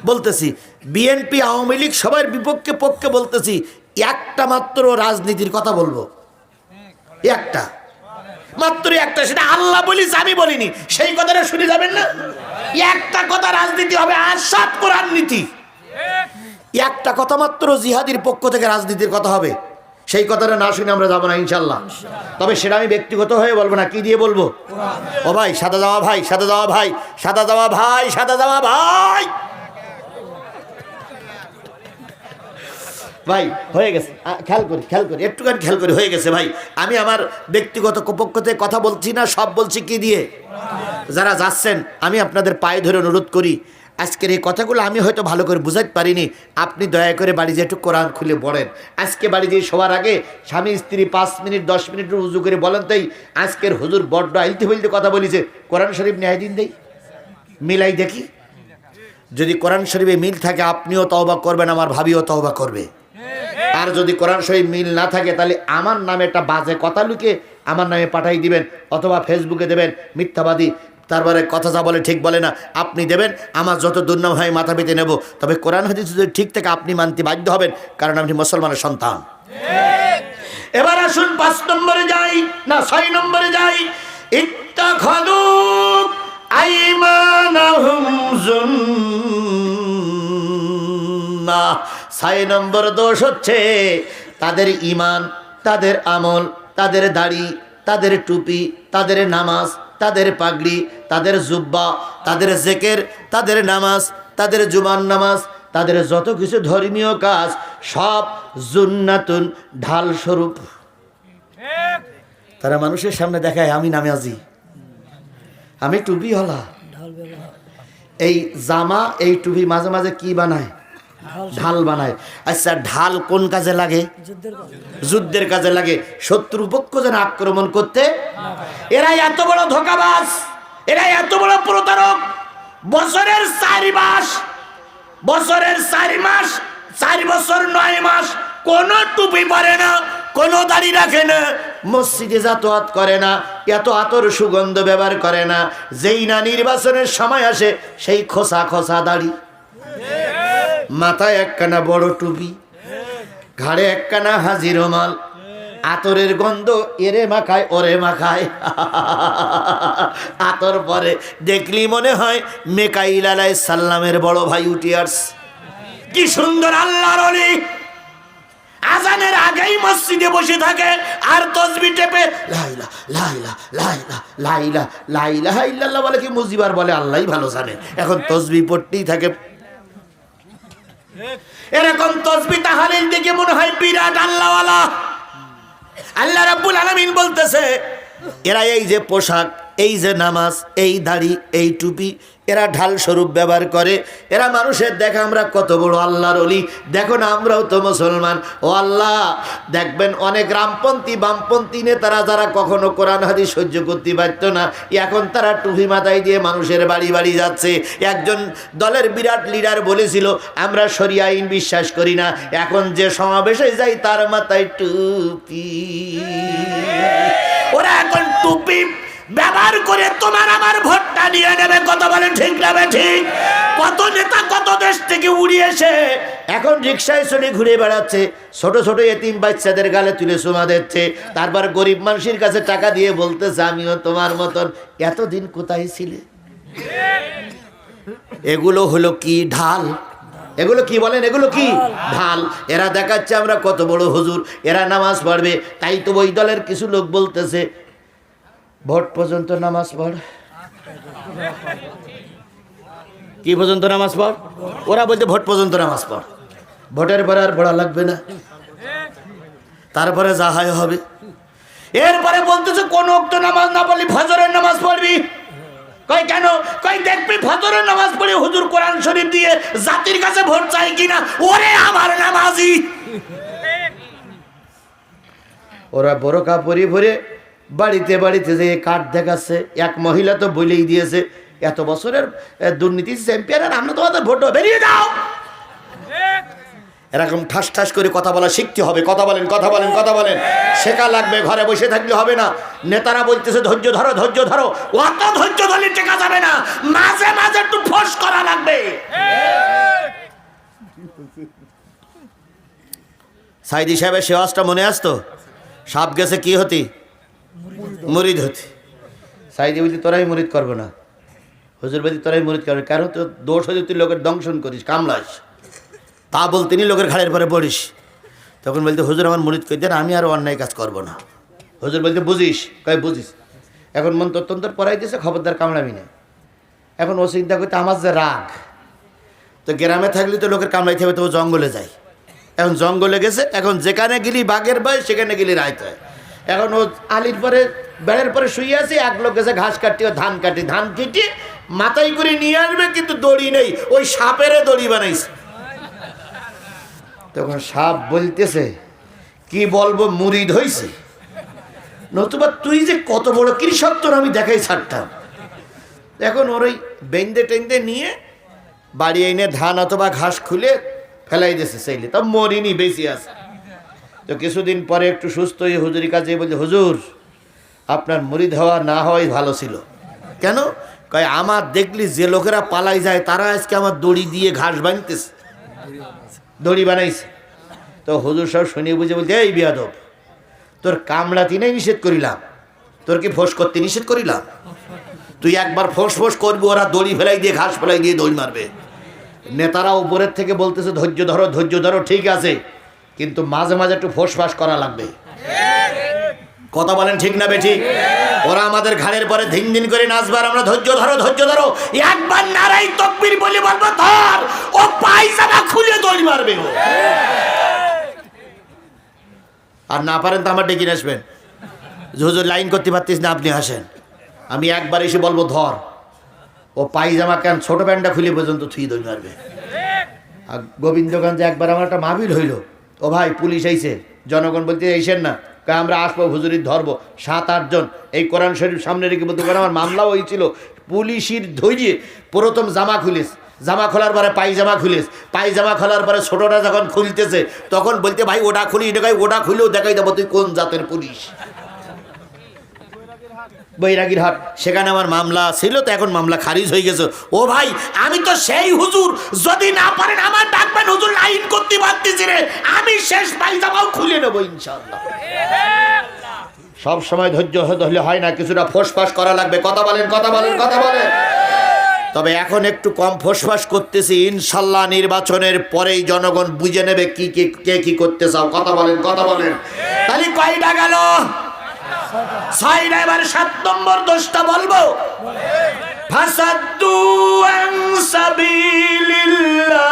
বলতেছি, বিএনপি আওয়ামী লীগ সবার বিপক্ষে পক্ষে বলতেছি, একটা মাত্র রাজনীতির কথা বলবো, একটা মাত্র একটা, সেটা আল্লাহ বলিস আমি বলিনি, সেই কথাটা শুনে যাবেন না। একটা কথা রাজনীতি হবে, আর সব কোরআন নীতি। একটা কথা মাত্র জিহাদির পক্ষ থেকে রাজনীতির কথা হবে, সেই কথাটা না শুনে আমরা যাবো না ইনশাল্লাহ। তবে সেটা আমি ব্যক্তিগত হয়ে বলবো না, কি দিয়ে বলবো? ও ভাই সাদা যাওয়া ভাই, সাদা যাওয়া ভাই, সাদা যাওয়া ভাই, সাদা যাওয়া ভাই, ভাই হয়ে গেছে, খেয়াল করি একটুখানি খেয়াল করি, হয়ে গেছে ভাই। আমি আমার ব্যক্তিগত পক্ষ থেকে কথা বলছি না, সব বলছি কি দিয়ে। যারা যাচ্ছেন আমি আপনাদের পায়ে ধরে অনুরোধ করি, আজকের এই কথাগুলো আমি হয়তো ভালো করে বুঝাতে পারিনি, আপনি দয়া করে বাড়ি যেয়ে একটু কোরআন খুলে পড়েন। আজকে বাড়ি যেয়ে সবার আগে স্বামী স্ত্রী 5 মিনিট 10 মিনিট উজু করে বলেন, তাই আজকের হুজুর বড্ড আইলতে বলতে কথা বলিছে, কোরআন শরীফ ন্যায় দিন দেই, মিলাই দেখি। যদি কোরআন শরীফে মিল থাকে আপনিও তওবা করবেন, আমার ভাবিও তওবা করবে। আর যদি কোরআন শরীফ মিল না থাকে তাহলে আমার নামে একটা বাজে কথা লুকিয়ে আমার নামে পাঠাই দিবেন, অথবা ফেসবুকে দেবেন, মিথ্যাবাদী, তারপরে কথা যা বলে ঠিক বলে না, আপনি দেবেন, আমার যত দুর্নাম হয় মাথা পেতে নেব। তবে কোরআন হাদিস যদি ঠিক থাকে আপনি মানতে বাধ্য হবেন, কারণ আপনি মুসলমানের সন্তান। এবার আসুন 5 নম্বরে যাই, না 6 নম্বরে যাই। ইত্তাখাযু আইমানাহুম যুন্নাহ। 6 নম্বর দোষ হচ্ছে তাদের ঈমান, তাদের আমল, তাদের দাড়ি, তাদের টুপি, তাদের নামাজ, তাদের পাগড়ি, তাদের জুব্বা, তাদের জিকির, তাদের নামাজ, তাদের জুমার নামাজ, তাদের যত কিছু ধর্মীয় কাজ সব জুন্নাতুন, ঢাল স্বরূপ। তারা মানুষের সামনে দেখায় আমি নামাজি, আমি টুপি হলা। এই জামা এই টুপি মাঝে মাঝে কি বানায়? ঢাল বানায়। আচ্ছা ঢাল কোন কাজে লাগে? যুদ্ধের কাজে লাগে, শত্রু পক্ষ যেন আক্রমণ করতে। এরা এত বড় ধোঁকাবাজ, এরা এত বড় প্রতারক। বছরের 4 মাস, বছরের 4 মাস, 4 বছর 9 মাস কোনো টুপি পরে না, কোনো দাড়ি রাখে না, মসজিদে যাতায়াত করে না, এত আতর সুগন্ধ ব্যবহার করে না। যেই না নির্বাচনের সময় আসে সেই খোসা খোসা দাড়ি, মাথায় একখানা বড় টুপি, ঘাড়ে একখানা হাজি রুমাল, আতরের গন্ধ এরে মাখায় ওরে মাখায়। আতর পরে দেখলি মনে হয় মিকাইল আলাইহিস সালামের বড় ভাই উঠে আসছে। কি সুন্দর আল্লাহর ওলি, আজানের আগেই মসজিদে বসে থাকে আর তাসবিহ টেপে লা ইলাহা লা ইলাহা লা ইলাহা লা ইলাহা লা ইলাহা ইল্লাল্লাহ বলে কি মুজিবার বলে আল্লাহই ভালো জানে। এখন তাসবিহ পড়তেই থাকে, এরকম তাসবিহ তাহলিল দেখে মনে হয় বিরাট আল্লাহওয়ালা। আল্লাহ রাব্বুল আলামিন বলতেছে এরা এই যে পোশাক, এই যে নামাজ, এই দাড়ি, এই টুপি, এরা ঢাল স্বরূপ ব্যবহার করে। এরা মানুষের দেখে আমরা কত বড় আল্লাহর ওলি, দেখো না আমরাও তো মুসলমান। ও আল্লাহ, দেখবেন অনেক রামপন্থী বামপন্থী নেতারা যারা কখনো কোরআন হাদিস সহ্য করতে পারত না, এখন তারা টুপি মাথায় দিয়ে মানুষের বাড়ি বাড়ি যাচ্ছে। একজন দলের বিরাট লিডার বলেছিল আমরা শরিয়া আইন বিশ্বাস করি না, এখন যে সমাবেশে যাই তার মাথায় টুপি। ওরা এখন টুপি ব্যবহার করে তোমার আমার ভোটটা নিয়ে নেবে। কথা বলেন ঠিক না ঠিক? কত নেতা কত দেশ থেকে উড়িয়েছে, এখন রিক্সায় চড়ে ঘুরে বেড়াচ্ছে, ছোট ছোট এতিম বাচ্চাদের গালে তুলে চুমা দিচ্ছে, তারপর গরিব মানুষের কাছে টাকা দিয়ে বলতেছে আমিও তোমার মতন। এতদিন কোথায় ছিলে? এগুলো হলো কি ঢাল? এগুলো কি বলেন? এগুলো কি ঢাল? এরা দেখাচ্ছে আমরা কত বড় হুজুর, এরা নামাজ পড়বে। তাই তো ওই দলের কিছু লোক বলতেছে ভোট পর্যন্ত নামাজ পড়। কি পর্যন্ত নামাজ পড়? ওরা বলতে ভোট পর্যন্ত নামাজ পড়, ভোটের পরে আর পড়া লাগবে না, তারপরে যা হয় হবে। এরপরে বলতেছে কোন ওয়াক্ত নামাজ না পড়লি ফজরের নামাজ পড়বি। কই কেন? কই দেখবি ফজরের নামাজ পড়ে হুজুর কোরআন শরীফ দিয়ে জাতির কাছে ভোট চাই কিনা। ওরে আমার নামাজি, ওরা বোরকা পরি ভরে বাড়িতে বাড়িতে যে কার্ড দেখাচ্ছে। এক মহিলা তো বলেই দিয়েছে এত বছরের দুর্নীতি চ্যাম্পিয়ন, আর আমরা তোমাদের ভোট বেরিয়ে যাও। এরকম ঠাস ঠাস করে কথা বলা শিখতে হবে। কথা বলেন, কথা বলেন, কথা বলেন, শেখা লাগবে, ঘরে বসে থাকলে হবে না। নেতারা বলতেছে ধৈর্য ধরো, ধৈর্য ধরো, অত ধৈর্য ধরলে টেকা যাবে না, মাঝে মাঝে একটু ফোর্স করা লাগবে। সাইদি সাহেবের সে ওয়াজটা মনে আসতো, সাপ গেছে কি হতি, মুরিদ হতি। সাইদি বলছি তোরাই মুরিদ করবো না, হুজুর বলছি তোরাই মুরিদ করবে, কারণ তো দোষ হয়ে তুই লোকের দংশন করিস, কামলাস, তা বলতে নি লোকের ঘাড়ের পরে পড়িস। তখন বলতে হুজুর আমার মুরিদ করে দেন, আমি আর অন্যায় কাজ করবো না। হুজুর বলতে বুঝিস, কয় বুঝিস। এখন মন তত্তন্তর পড়াই দিয়েছে, খবরদার কামড়াবি না। এখন ও চিন্তা করতে আমার যে রাগ, তো গ্রামে থাকলে তো লোকের কামড়াইতে হবে, তো ও জঙ্গলে যায়। এখন জঙ্গলে গেছে, এখন যেখানে গেলি বাঘের ভয়, সেখানে গেলি রাইত হয়। এখন ও আলির পরে বেড়ের পরে শুয়ে আছে, এক লোক গেছে ঘাস কাটি ও ধান কাটি, ধান কেটে মাথায় করে নিয়ে আসবে, কিন্তু দড়ি নেই, ওই সাপেরে দড়ি বানাইছে। তখন সাপ বলতেছে কি বলবো, মুরিদ হইছে, নতুবা তুই যে কত বড় কৃষক তোর আমি দেখাই ছাড়তাম। এখন ওর ওই বেঁধে টেঁধে নিয়ে বাড়ি এনে ধান অথবা ঘাস খুলে ফেলাই দিয়েছে চাইলে, তা মরিনি, বেশি আছে। তো কিছুদিন পরে একটু সুস্থ হয়ে হুজুরের কাছে বলছে, হুজুর আপনার মুরিদ হওয়া না হওয়াই ভালো ছিল। কেন? কয় আমার দেখলি যে লোকেরা পালাই যায়, তারা আজকে আমার দড়ি দিয়ে ঘাস বানতেছে, দড়ি বানাইছে। তো হুজুর সব শুনে বুঝে বলছে, এই বিয়াদব, তোর কামড়াতি নাই নিষেধ করিলাম, তোর কি ফোঁস করতে নিষেধ করিলাম? তুই একবার ফোঁস ফোঁস করবি, ওরা দড়ি ফেলাই দিয়ে ঘাস ফেলাই দিয়ে দড়ি মারবে। নেতারা উপরের থেকে বলতেছে ধৈর্য ধরো, ধৈর্য ধরো, ঠিক আছে, কিন্তু মাঝে মাঝে একটু ফোঁস ফাঁস করা লাগবে। কথা বলেন ঠিক না বেঠিক? ওরা আমাদের ঘাড়ের পরে ধিন দিন করে নাচবার, আমরা ধৈর্য ধরো, ধৈর্য ধরো, একবার নারাই তকবীর বলে বলবো ধর, ও পায়জামা খুলে দড়ি মারবে। ও আর না পারেন তো আমার ডেকে আসবেন, হুজুর লাইন করতে পারতিস না, আপনি আসেন, আমি একবার এসে বলবো ধর, ও পায়জামা কেন ছোট প্যান্টটা খুলে পর্যন্ত থুই দড়ি মারবে। আর গোবিন্দগঞ্জে একবার আমার একটা মাহফিল হইল, ও ভাই পুলিশ আইছে, জনগণ বলতে আইসেন না, আমরা আসবো হুজুরি ধরবো, 7-8 জন এই কোরআন শরীফ সামনে রেখে বলতে পারে, আমার মামলাও হয়েছিল, পুলিশের ধৈর্যে প্রথম জামা খুলিস, জামা খোলার পরে পায়জামা খুলিস, পায়জামা খোলার পরে ছোটটা যখন খুলতেছে তখন বলতে ভাই ওটা খুলি, দেখাই ওটা খুলেও দেখাই দেবো তুই কোন জাতের পুলিশ। বৈরাগীরহাট, সেখানে আমার মামলা ছিল, তো এখন মামলা খারিজ হয়ে গেছে। ও ভাই আমি তো সেই হুজুর, যদি না পারেন আমার ডাকবেন, হুজুর লাইন করতে পারতেছি রে, আমি শেষ পায়জামাও খুলে নেবো ইনশাআল্লাহ। সব সময় ধৈর্য ধরলে হয় না, কিছুটা ফোঁসফাস করা লাগবে। কথা বলেন, কথা বলেন, কথা বলেন। তবে এখন একটু কম ফোঁসফাস করতেছি, ইনশাল্লাহ নির্বাচনের পরেই জনগণ বুঝে নেবে কি কে কি করতে চাও। কথা বলেন, কথা বলেন। তাহলে কয়টা গেল? 6টা। এবার 7 নম্বর দোষটা বলবো, ফাসাদু আন সাবিলিল্লাহ,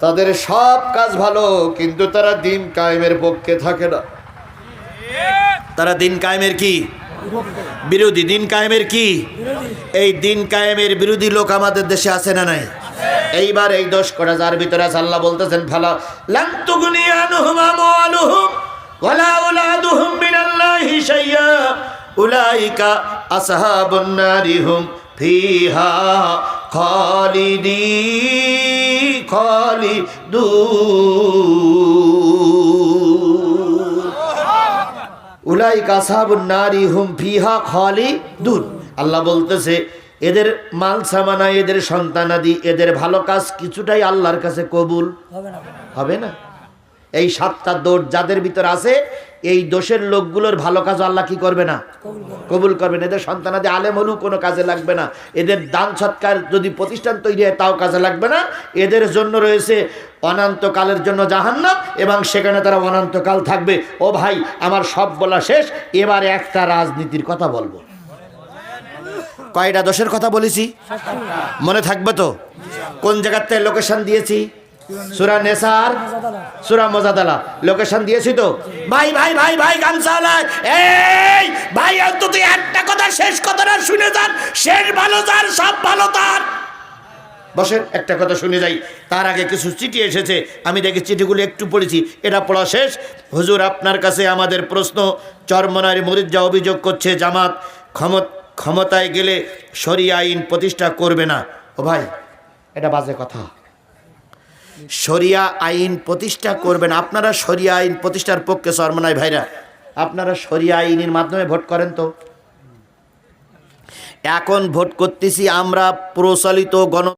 তাদের সব কাজ ভালো, কিন্তু তারা দিন কায়েমের পক্ষে থাকে না। তারা দিন কায়েমের কি বিরোধী, দিন কায়েমের কি, এই দিন কায়েমের বিরোধী লোক আমাদের দেশে আছে না নাই? এইবার এই দোষ করা যার ভিতরে আছে, আল্লাহ বলতেছেন ফালা লাম তুগনি আনহুম আমওয়ালুহুম ওয়ালা আওলাদুহুম মিনাল্লাহি শাইয়্যা উলাইকা আসহাবুন নারি হুম ফিহা খালিদুন। উলাইকা আসহাবুন নারি হুম ফিহা খালিদুন। আল্লাহ বলতেছে এদের মাল সামানা, এদের সন্তানাদি, এদের ভালো কাজ কিছুটাই আল্লাহর কাছে কবুল হবে না। এই 7টা দোষ যাদের ভিতর আছে, এই দোষের লোকগুলোর ভালো কাজ আল্লাহ কি করবে না, কবুল করবে না। এদের সন্তানাদি আলেম হলেও কোনো কাজে লাগবে না, এদের দান সৎকার যদি প্রতিষ্ঠান তৈরি হয় তাও কাজে লাগবে না। এদের জন্য রয়েছে অনন্তকালের জন্য জাহান্নাম, এবং সেখানে তারা অনন্তকাল থাকবে। ও ভাই আমার সব বলা শেষ, এবারে একটা রাজনীতির কথা বলবো। কয়টা দোষের কথা বলেছি মনে থাকবে তো? কোন জায়গাতে লোকেশন দিয়েছি? সূরা নেসার, সূরা মুজাদালা লোকেশন দিয়েছি তো? ভাই ভাই ভাই ভাই গামসাওয়ালা, এই ভাই অন্তত একটা কথা, শেষ কথাটা শুনে যান, শেষ ভালো যার সব ভালো তার। বসেন, একটা কথা শুনে যাই। তার আগে কিছু চিঠি এসেছে, আমি দেখি চিঠিগুলো একটু পড়েছি, এটা পড়া শেষ। হুজুর আপনার কাছে আমাদের প্রশ্ন, চরমনারী মুরিদরা অভিযোগ করছে জামাত ক্ষমতায় গেলে শরিয়া আইন প্রতিষ্ঠা করবে না। ও ভাই এটা বাজে কথা, শরিয়া আইন প্রতিষ্ঠা করবে না। আপনারা শরিয়া আইন প্রতিষ্ঠার পক্ষে, চরমনাই ভাইরা আপনারা শরিয়া আইনের মাধ্যমে ভোট করেন তো? এখন ভোট করতেছি আমরা প্রচলিত